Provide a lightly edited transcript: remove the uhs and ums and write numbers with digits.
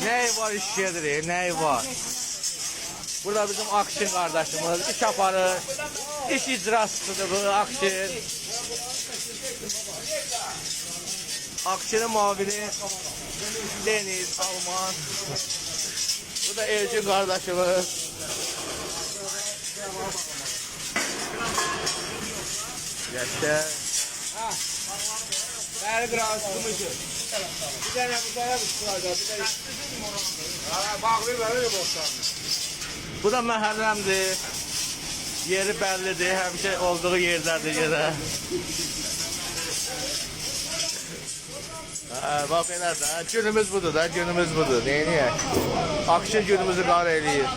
Ney var iş yedir, ney var? Burada bizim Akşin kardeşimiz iş yaparı, iş icrasıdır bu Akşin. Akşin'in muavini Deniz, Alman. Bu da Elçin kardeşimiz. Yaşa. Bəli, biraz sıkıntı. Bir tane bu tane bir sıkıntı. Bir tane. Bağlı böyle boşlar. Bu da məhərrəmdir. Yeri bəllidir, həmişə olduğu yerdədir yenə. Bax belə də, günümüz budur da, günümüz budur. Neyniyək? Akşin günümüzü qar eləyir.